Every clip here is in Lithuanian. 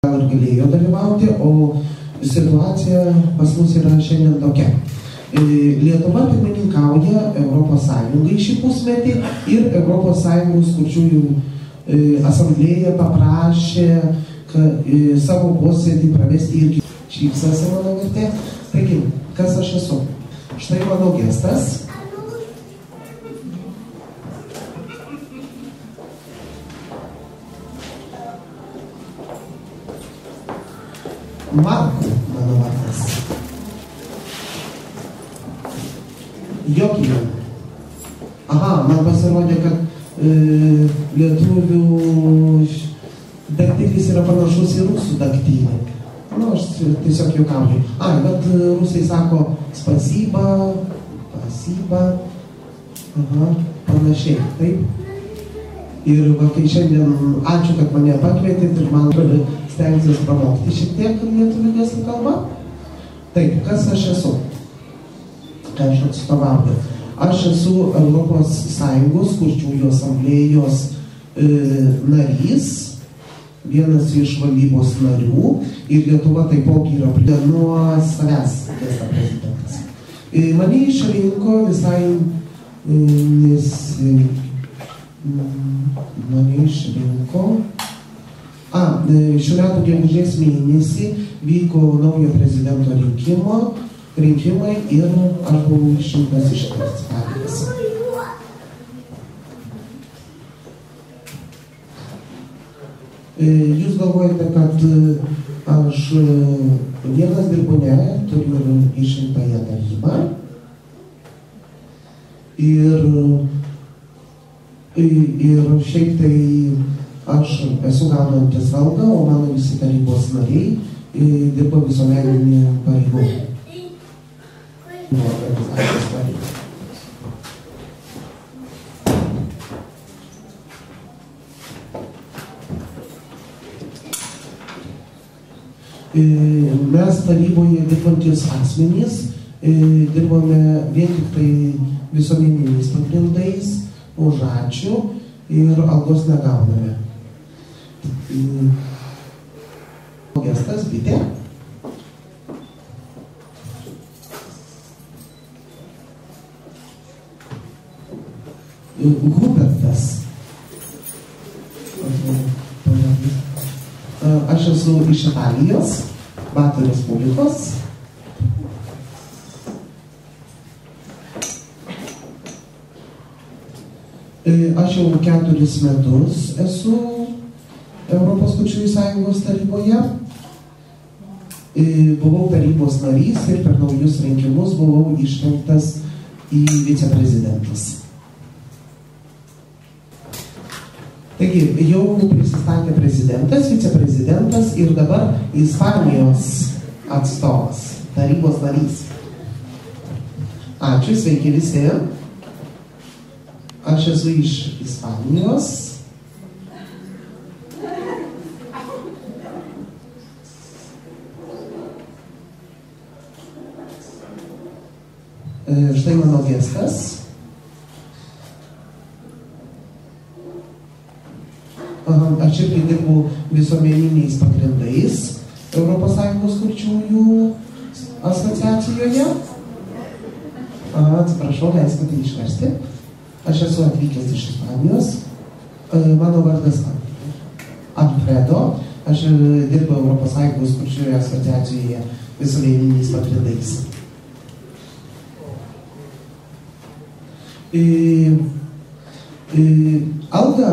ir galėjo dalyvauti, o situacija pas mus yra šiandien tokia. Lietuva pirmininkauja Europos Sąjungai šį pusmetį ir Europos Sąjungos kurčiųjų asamblėja paprašė savo posėdį pravesti irgi. Šypsasi mano vertė. Taigi, kas aš esu? Štai mano gestas. Marku, mano vardas. Jokio. Aha, man pasirodė, kad lietuvių daktilis yra panašus į rusų daktilį. Nu, aš tiesiog juokauju. Bet rusai sako spasiba, pasiba, panašiai, taip? Ir va, kai šiandien ačiū, kad mane pakvietėt ir man stengsiuosi pramokti šiek tiek lietuvių gestų kalbą. Taip, kas aš esu? Ką aš atstovauju? Aš esu Europos Sąjungos kurčiųjų asamblėjos narys, vienas iš valdybos narių ir Lietuva taipogi yra nuo savęs gesta prezidentas. Mane išrinko visai šių metų gegužės mėnesį vyko naujo prezidento rinkimai ir aš buvau išrinktas iš šitas pareigas. Jūs galvojate, kad aš vienas dirbu, ne, turiu išrinktąją tarybą ir šiaip tai aš esu gaunantis algą, o mano visi tarybos nariai dirba visuomeninį pareigų. Mes taryboje dirbantis asmenys dirbame vien tik tai visuomeniniais pagrindais, už ačiū ir algos negauname. Gestas, bitė. Hubertas. Aš esu iš Italijos, Batų Respublikos. Aš jau 4 metus esu Europos kurčiųjų sąjungos taryboje. Buvau tarybos narys ir per naujus rinkimus buvau išrinktas į viceprezidentus. Taigi, jau prisistatė prezidentas, viceprezidentas ir dabar Ispanijos atstovas, tarybos narys. Ačiū, sveiki visi. Aš esu iš Ispanijos. Štai mano gestas. Aš irgi dirbu visuomeniniais pagrindais Europos Sąjungos kurčiųjų asociacijoje. Atsiprašau, leiskite išversti. Aš esu atvykęs iš Ispanijos. Mano vardas Alfredo. Aš dirbu Europos Sąjungos kurčiųjų asociacijoje visuomeniniais pagrindais. Algą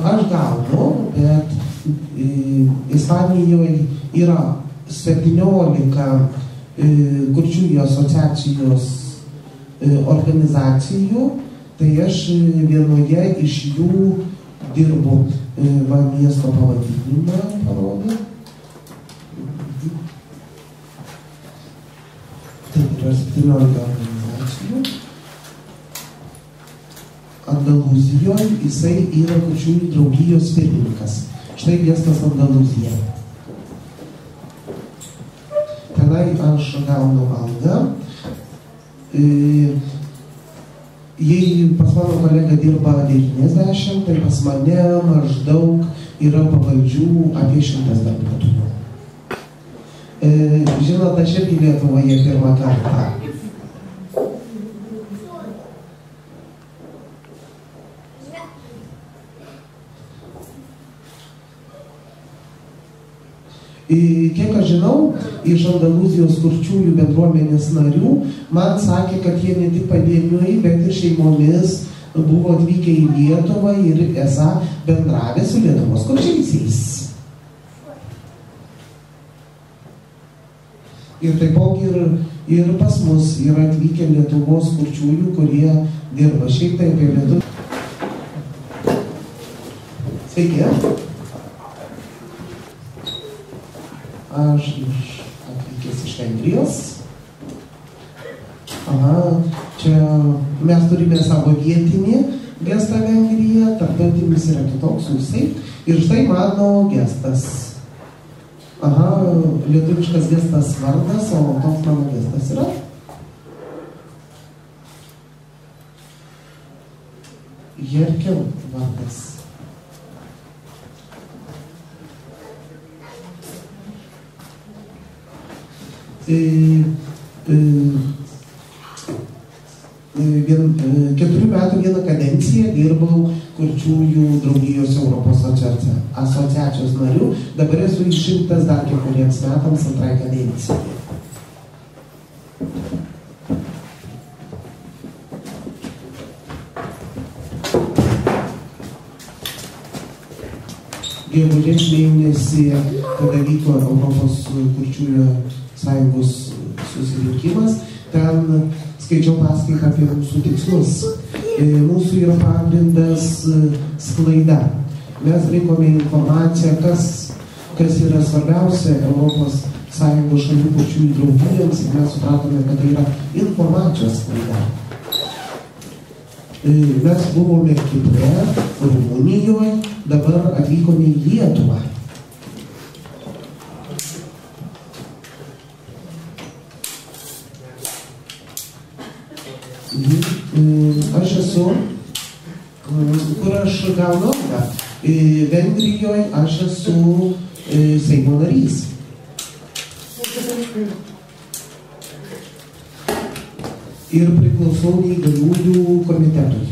aš gaunu, bet Ispanijoje yra 17 kurčiųjų asociacijos organizacijų, tai aš vienoje iš jų dirbu. Va, miesto pavadinimą parodo. Taip, yra 17 organizacijų. Andalūzijoje jisai yra kurčiųjų draugijos pirmininkas. Štai miestas Andalūzija. Tenai aš gaunu algą. Jei pas mano kolegą dirba 90, tai pas mane maždaug yra pavaldžių apie 100 darbuotojų. Žinot, aš irgi Lietuvoje pirmą kartą. Kiek aš žinau, iš Andalūzijos kurčiųjų bendruomenės narių man sakė, kad jie ne tik pavieniui, bet ir šeimomis buvo atvykę į Lietuvą ir esą bendravę su Lietuvos kurčiaisiais. Ir taipogi ir pas mus yra atvykę Lietuvos kurčiųjų, kurie dirba šiaip tai apie Lietuvą. Sveiki. Aš atvykęs iš Vengrijos. Čia mes turime savo vietinį gestą Vengriją, tarptautinis yra kitoks, visai. Ir štai mano gestas. Lietuviškas gestas vardas, o toks mano gestas yra. Jerkel vardas. Keturių metų vieną kadenciją dirbau kurčiųjų draugijos Europos asociacijos narių, dabar esu išrinktas dar keturiems metams antrai kadencijai. Gegužės mėnesį, kada vyko Europos kurčiųjų sąjungos susirinkimas, ten skaičiau paskaitą apie mūsų tikslus. Mūsų yra pagrindas sklaida. Mes rinkome informaciją, kas yra svarbiausia Europos sąjungos šalių kurčiųjų draugijoms, ir mes supratome, kad tai yra informacijos sklaida. Mes buvome Kipre, Rumunijoje, dabar atvykome į Lietuvą. Aš esu, kur aš gaunu, Vengrijoje aš esu Seimo narys. Ir priklausau neįgaliųjų komitetui.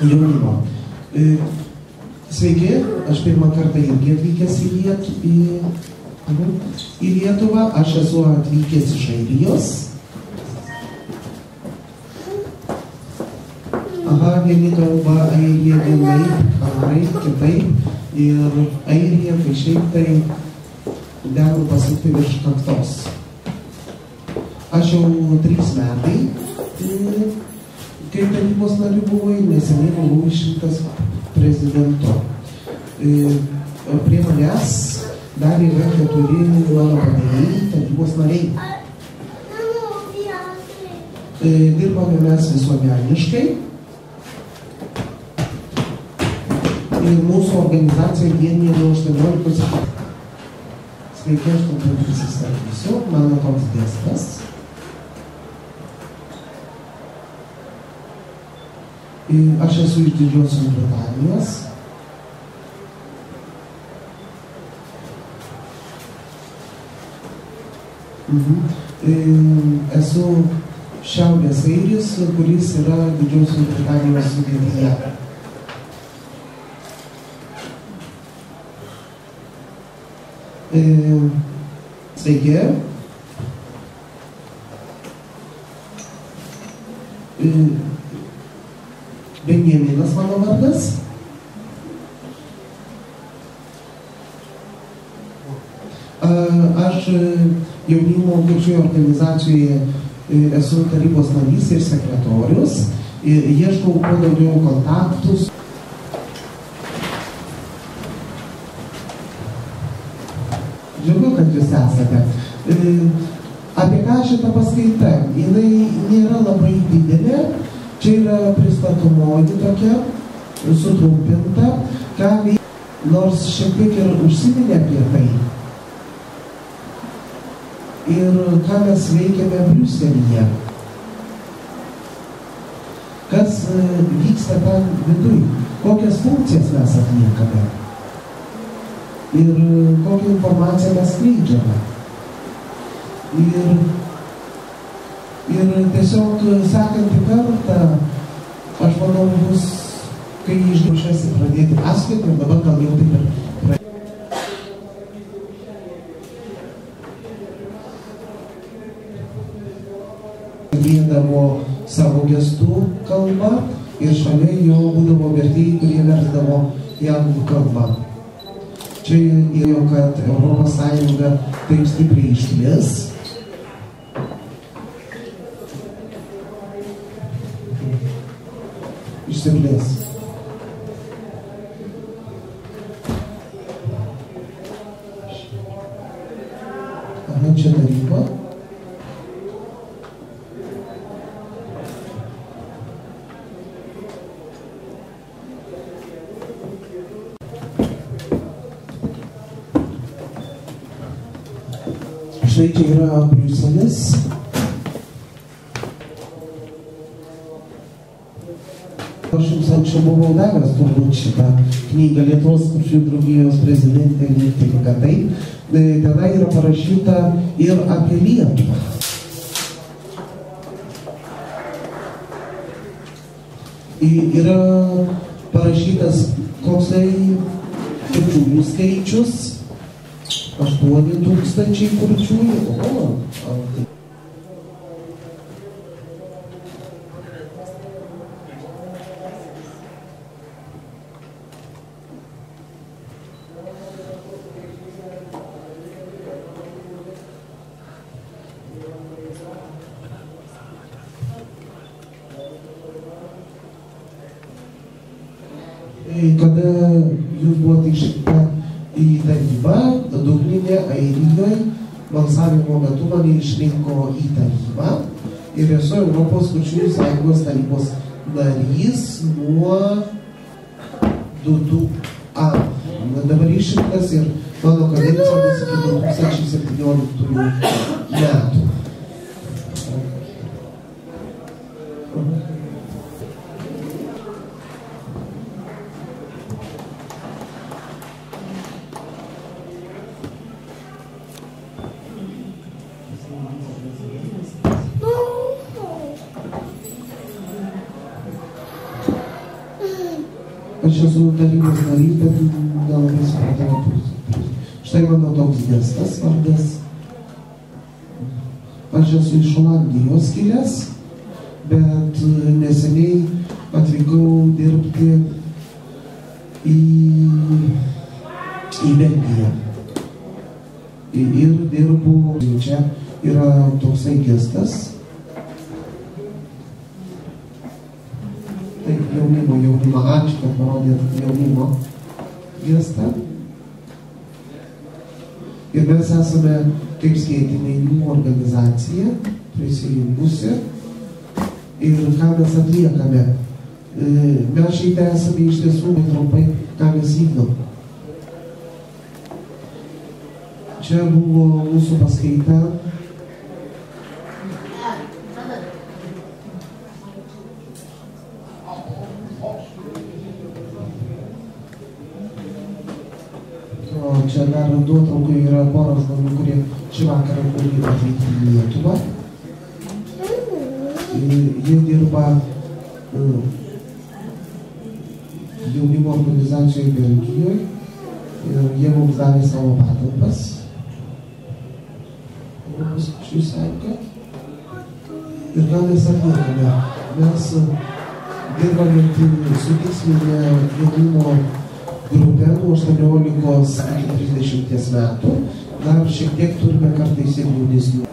Jaunimo. Sveiki, aš pirmą kartą irgi atvykęs į Lietuvą. Aš esu atvykęs iš Airijos. Vieni kalba airija vienaip, kitaip, ir airija, tai šiaip tai degu pasukti virš kaktos. Aš jau 3 metai, kai tarybos nariu buvau, neseniai buvau išrinktas prezidentu. Prie manęs dar yra 4 mano padėjėjai tarybos nariai. Dirbame mes visuomeniškai. Mūsų organizacija vienija nuo 18. Sveiki, aš trumpai prisistatysiu. Mano toks gestas. Aš esu iš Didžiosios Britanijos. Esu Šiaurės Airijos, kuris yra Didžiosios Britanijos sudėtyje. Sveiki. Benjaminas mano vardas. Aš jaunimo kurčiųjų organizacijoje esu tarybos narys ir sekretorius. Ieškau kuo daugiau kontaktus. Džiugu, kad jūs esate. Apie ką šitą paskaitą? Jinai nėra labai didelė. Čia yra pristatomoji tokia, sutrumpinta, nors šiek tiek ir užsiminė apie tai. Ir ką mes veikiame Briuselyje. kas vyksta ten viduj, kokias funkcijas mes atliekame ir kokią informaciją mes skleidžiame. Ir tiesiog sekantį kartą, aš manau, bus, kai išdušėsi pradėti pasakoti, ir dabar gal jau taip ir kalbėdavo savo gestų kalbą ir šalia jo būdavo vertėjai, kurie versdavo į anglų kalbą. Čia įėjo, kad Europos Sąjunga taip stipriai išplės. Išsiplės. Aha, čia taryba. Štai čia yra Briuselis. Aš jums anksčiau buvau davęs turbūt šitą knygą Lietuvos kurčiųjų draugijos prezidentė Lietuvika. Taip, tenai yra parašyta ir apie Lietuvą. Yra parašytas koksai kurčiųjų skaičius. 8,000 kurčiųjų. Kada jūs buvote išrinkta į tarybą, Dubline, Airijoje, balsavimo metu mane išrinko į tarybą ir esu Europos kurčiųjų sąjungos tarybos narys nuo 2000. Dabar išrinktas ir mano kadencija bus iki 2017 metų. Aš esu tarybos narys, bet nelabai supratau. Štai mano toks gestas, vardas. Aš esu iš Olandijos kilęs, bet neseniai atvykau dirbti į Belgiją. Ir dirbu, čia yra toksai gestas. Jaunimo, ačiū, kad parodėt jaunimo gestą. Ir mes esame kaip skėtinė jų organizacija, prisijungusi. Ir ką mes atliekame? Mes šitą esame iš tiesų trumpai, ką mes vykdom. Čia buvo mūsų paskaita. Čia dar nuotraukai yra pora žmonių, kurie šį vakarą turi atvykti į Lietuvą. Jie dirba jaunimo organizacijoje Belgijoje ir jie mums davė savo patalpas. Europos kurčiųjų sąjunga. Ir ką mes atliekame? Mes dirbame su tikslinė jaunimo grupė nuo 18 iki 30 metų. Dar šiek tiek turime kartais ir jaunesnių.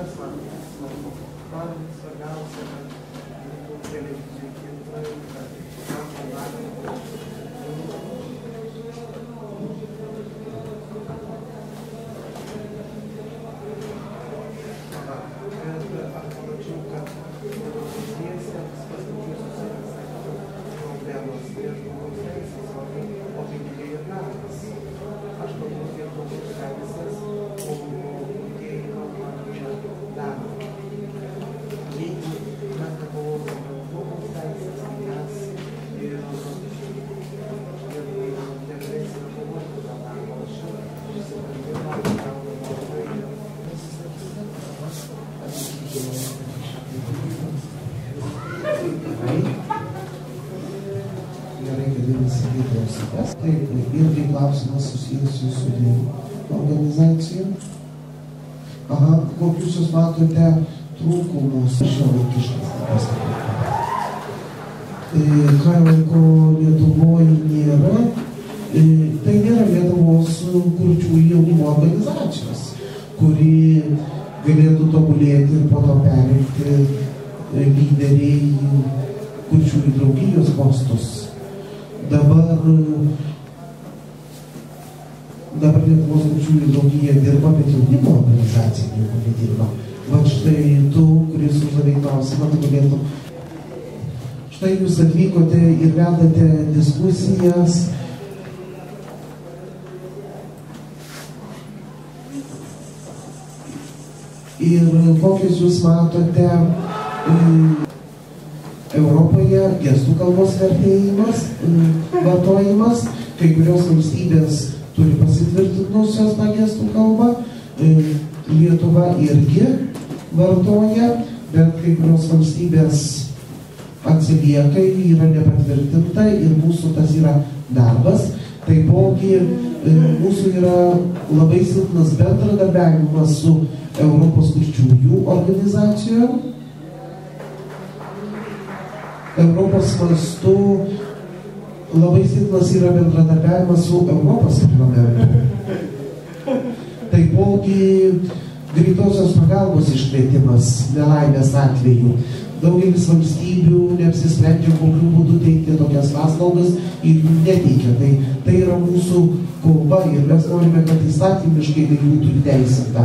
kas man svarbu? Man svarbiausia, kad būtų televizijų filmai, kad Taip, irgi klausimas susijusiu su organizacija. Aha, kokius jūs matote trūkumus šiuolaikiškas? Ko Lietuvoje nėra, tai nėra Lietuvos kurčiųjų jaunimo organizacijos, kuri galėtų tobulėti ir po to perimti lyderiai kurčiųjų draugijos postus. Dabar Lietuvos kurčiųjų draugija dirba, bet jaunimo organizacija nieko nedirba. Vat štai tu, kuris uždavė klausimą, tu galėtum. Štai jūs atvykote ir vedate diskusijas. Ir kokius jūs matote Europoje gestų kalbos vartojimas, kai kurios valstybės turi pasitvirtinusios tą gestų kalbą, Lietuva irgi vartoja, bet kai kurios valstybės atsilieka, yra nepatvirtinta ir mūsų tas yra darbas. Taipogi mūsų yra labai silpnas bendradarbiavimas su Europos kurčiųjų organizacijom. Europos mastu labai silpnas yra bendradarbiavimas su Europos parlamentu. Taipogi greitosios pagalbos iškvietimas nelaimės atveju. Daugelis valstybių neapsisprendžia, kokiu būdu teikti tokias paslaugas ir jų neteikia. Tai yra mūsų kova ir mes norime, kad įstatymiškai tai būtų įteisinta.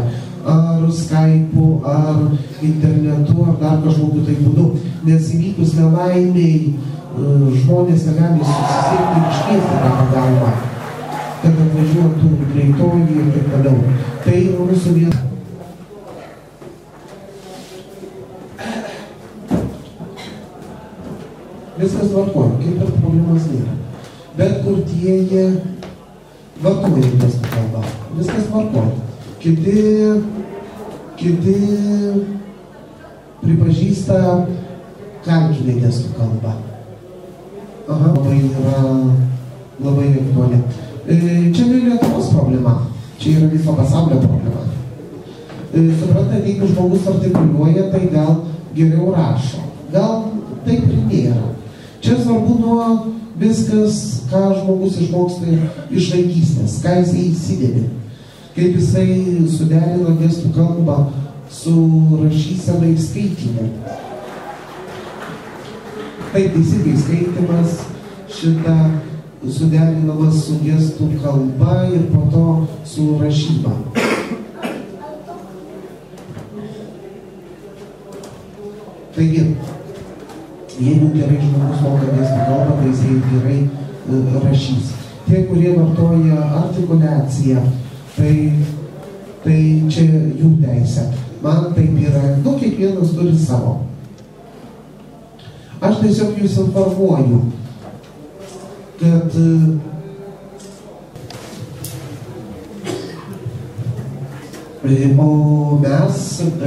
Ar Skype'u, ar internetu, ar dar kažkokiu tai būdu. Nes įvykus nelaimiai žmonės negali susisiekti ir iškviesti tą pagalbą, kad atvažiuotų greitoji ir taip toliau. Tai yra mūsų viena. Viskas vartoja, kaip ir problemas nėra. Bet kurtieji vartoja gestų kalbą. Viskas vartoja. Kiti pripažįsta kalkinę gestų kalbą. Aha, tai yra labai aktuali. Čia ne Lietuvos problema, čia yra viso pasaulio problema. Suprantate, jeigu žmogus artikuliuoja, tai gal geriau rašo. Gal taip ir nėra. Čia svarbu nuo viskas, ką žmogus išmoksta iš vaikystės, ką jisai įsidėmė. Kaip jisai suderina gestų kalbą su rašysena ir skaitymu. Taip, teisingai skaitimas šitą suderinamas su gestų kalba ir po to su rašyba. Taigi, jeigu gerai žmogus moka gestų kalbą, tai jisai gerai rašys. Tie, kurie vartoja artikuliaciją, tai čia jų teisė. Man taip yra, kiekvienas turi savo. Aš tiesiog jūs informuoju, kad o mes,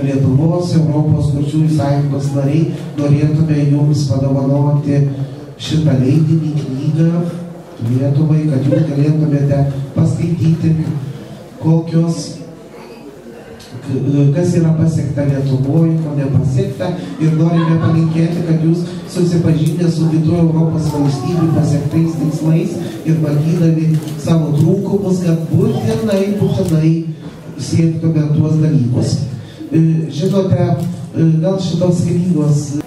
Lietuvos Europos kurčiųjų sąjungos nariai, norėtume jums padovanoti šitą leidinį, knygą Lietuvai, kad jūs galėtumėte paskaityti, kas yra pasiekta Lietuvoje, ko nepasiekta, ir norime palinkėti, kad jūs susipažinę su kitų Europos valstybių pasiektais tikslais ir matydami savo trūkumus, kad būtinai siektume tuos dalykus. Žinote, gal šitos knygos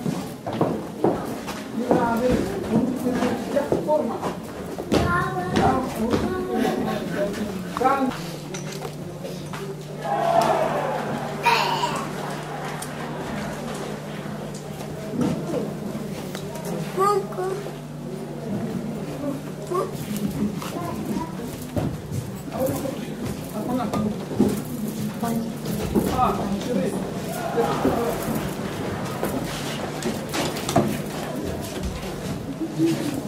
Thank you.